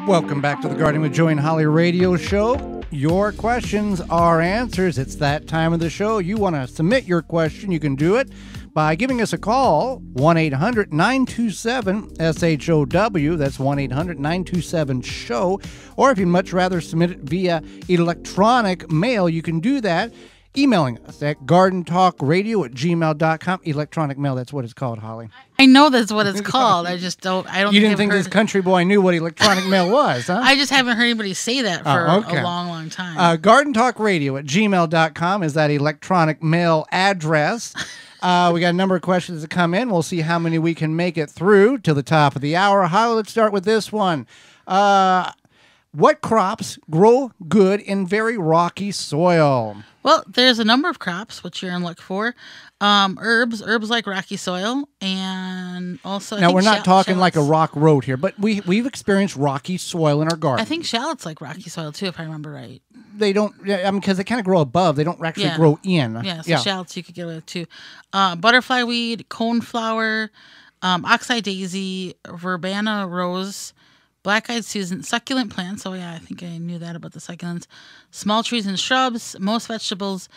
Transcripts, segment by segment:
Welcome back to the Gardening with Joey and Holly radio show. Your questions are answers. It's that time of the show. You want to submit your question, you can do it by giving us a call, 1-800-927-SHOW. That's 1-800-927-SHOW. Or if you'd much rather submit it via electronic mail, you can do that emailing us at gardentalkradio@gmail.com. Electronic mail, that's what it's called, Holly. I know that's what it's called. I don't You didn't think this country boy knew what electronic mail was, huh? I just haven't heard anybody say that for a long, long time. gardentalkradio@gmail.com is that electronic mail address. We got a number of questions to come in. We'll see how many we can make it through till the top of the hour. Holly, let's start with this one. What crops grow good in very rocky soil? Well, there's a number of crops, which you're in luck for. Herbs like rocky soil, and also... Now, we're not talking shallots. Like a rock road here, but we've experienced rocky soil in our garden. I think shallots like rocky soil, too, if I remember right. They don't, because they kind of grow above. They don't actually grow in. Yeah, so shallots you could get away with, too. Butterfly weed, coneflower, oxeye daisy, verbena rose, black-eyed Susan, succulent plants. Oh, yeah, I think I knew that about the succulents. Small trees and shrubs. Most vegetables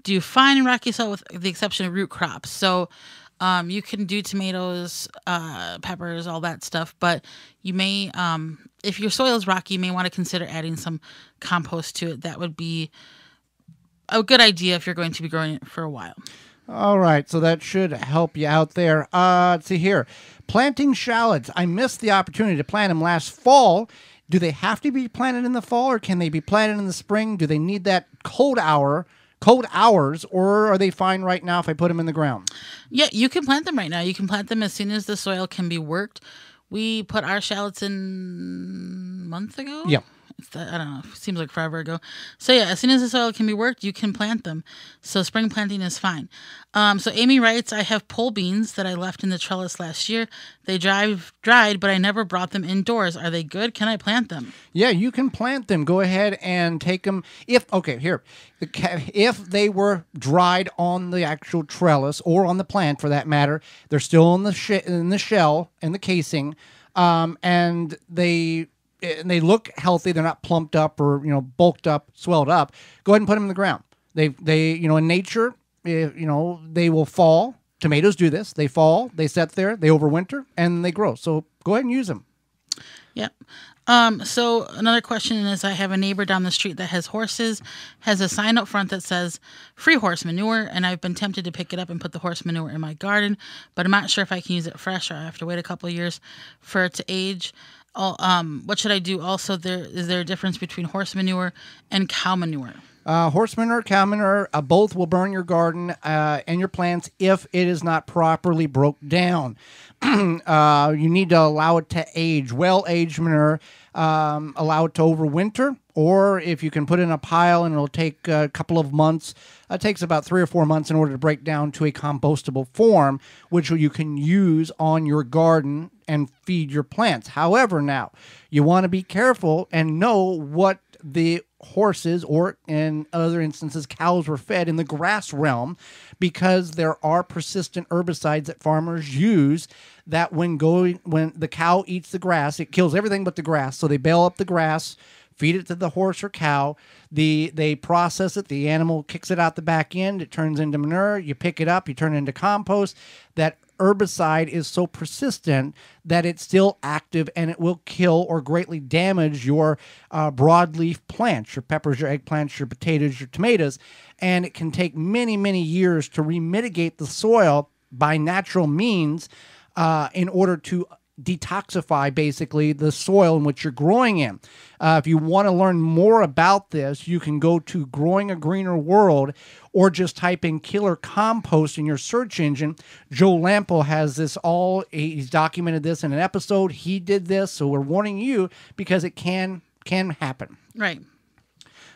do fine in rocky soil with the exception of root crops. So you can do tomatoes, peppers, all that stuff. But you may, if your soil is rocky, you may want to consider adding some compost to it. That would be a good idea if you're going to be growing it for a while. All right, so that should help you out there. Let's see here. Planting shallots. I missed the opportunity to plant them last fall. Do they have to be planted in the fall, or can they be planted in the spring? Do they need that cold hours, or are they fine right now if I put them in the ground? Yeah, you can plant them right now. You can plant them as soon as the soil can be worked. We put our shallots in a month ago. Yeah. I don't know. It seems like forever ago. So yeah, as soon as the soil can be worked, you can plant them. So spring planting is fine. So Amy writes, I have pole beans that I left in the trellis last year. They dried, but I never brought them indoors. Are they good? Can I plant them? Yeah, you can plant them. Go ahead and take them. If they were dried on the actual trellis or on the plant for that matter, they're still in the shell and the casing, and they look healthy. They're not plumped up or bulked up, swelled up. Go ahead and put them in the ground. They in nature, they will fall. Tomatoes do this. They fall. They sit there. They overwinter and they grow. So go ahead and use them. Yep. So another question is, I have a neighbor down the street that has horses, has a sign up front that says free horse manure, and I've been tempted to pick it up and put the horse manure in my garden, but I'm not sure if I can use it fresh or I have to wait a couple of years for it to age. What should I do? Also, is there a difference between horse manure and cow manure? Horse manure, cow manure, both will burn your garden and your plants if it is not properly broke down. You need to allow it to age. Well-aged manure, allow it to overwinter, or if you can put it in a pile and it'll take a couple of months. It takes about 3 or 4 months in order to break down to a compostable form, which you can use on your garden and feed your plants. However, now, you want to be careful and know what the horses, or in other instances, cows, were fed in the grass realm, because there are persistent herbicides that farmers use that when the cow eats the grass, it kills everything but the grass. So they bale up the grass, feed it to the horse or cow. They process it. The animal kicks it out the back end. It turns into manure. You pick it up. You turn it into compost. That herbicide is so persistent that it's still active, and it will kill or greatly damage your broadleaf plants, your peppers, your eggplants, your potatoes, your tomatoes. And it can take many, many years to remitigate the soil by natural means in order to detoxify basically the soil in which you're growing in. If you want to learn more about this, you can go to Growing a Greener World, or just type in killer compost in your search engine. Joe Lampo has this he's documented this in an episode. He did this, so we're warning you because it can happen. Right.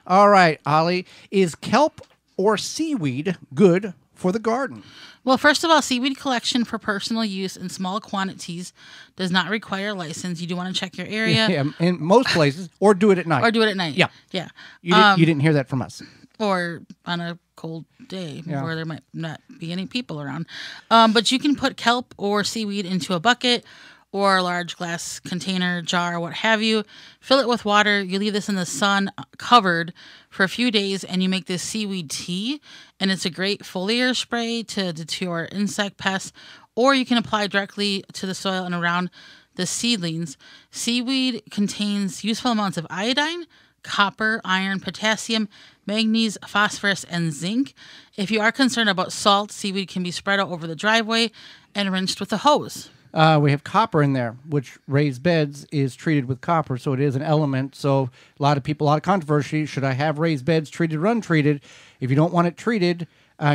All right, Holly, is kelp or seaweed good for the garden? Well, first of all, seaweed collection for personal use in small quantities does not require a license. You do want to check your area. Yeah, in most places, or do it at night. Or do it at night. Yeah. Yeah. You didn't hear that from us. or on a cold day Yeah. where there might not be any people around. But you can put kelp or seaweed into a bucket or a large glass container, jar, what have you. Fill it with water. You leave this in the sun covered for a few days, and you make this seaweed tea. And it's a great foliar spray to deter insect pests, or you can apply directly to the soil and around the seedlings. Seaweed contains useful amounts of iodine, copper, iron, potassium, manganese, phosphorus, and zinc. If you are concerned about salt, seaweed can be spread out over the driveway and rinsed with a hose. We have copper in there, which raised beds is treated with copper, so it is an element. So a lot of controversy. Should I have raised beds treated or untreated? If you don't want it treated,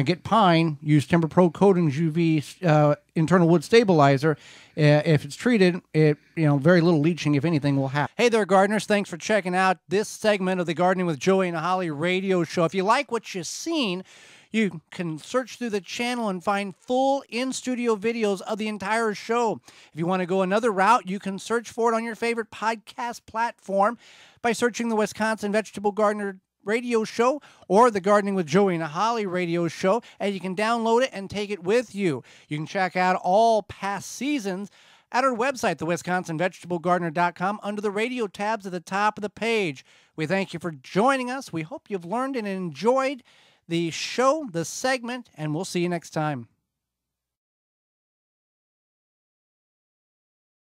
get pine. Use Timber Pro Coatings UV internal wood stabilizer. If it's treated, very little leaching, if anything, will happen. Hey there, gardeners. Thanks for checking out this segment of the Gardening with Joey and Holly radio show. If you like what you've seen, you can search through the channel and find full in-studio videos of the entire show. If you want to go another route, you can search for it on your favorite podcast platform by searching the Wisconsin Vegetable Gardener radio show or the Gardening with Joey and Holly radio show, and you can download it and take it with you. You can check out all past seasons at our website, thewisconsinvegetablegardener.com, under the radio tabs at the top of the page. We thank you for joining us. We hope you've learned and enjoyed the show, the segment, and we'll see you next time.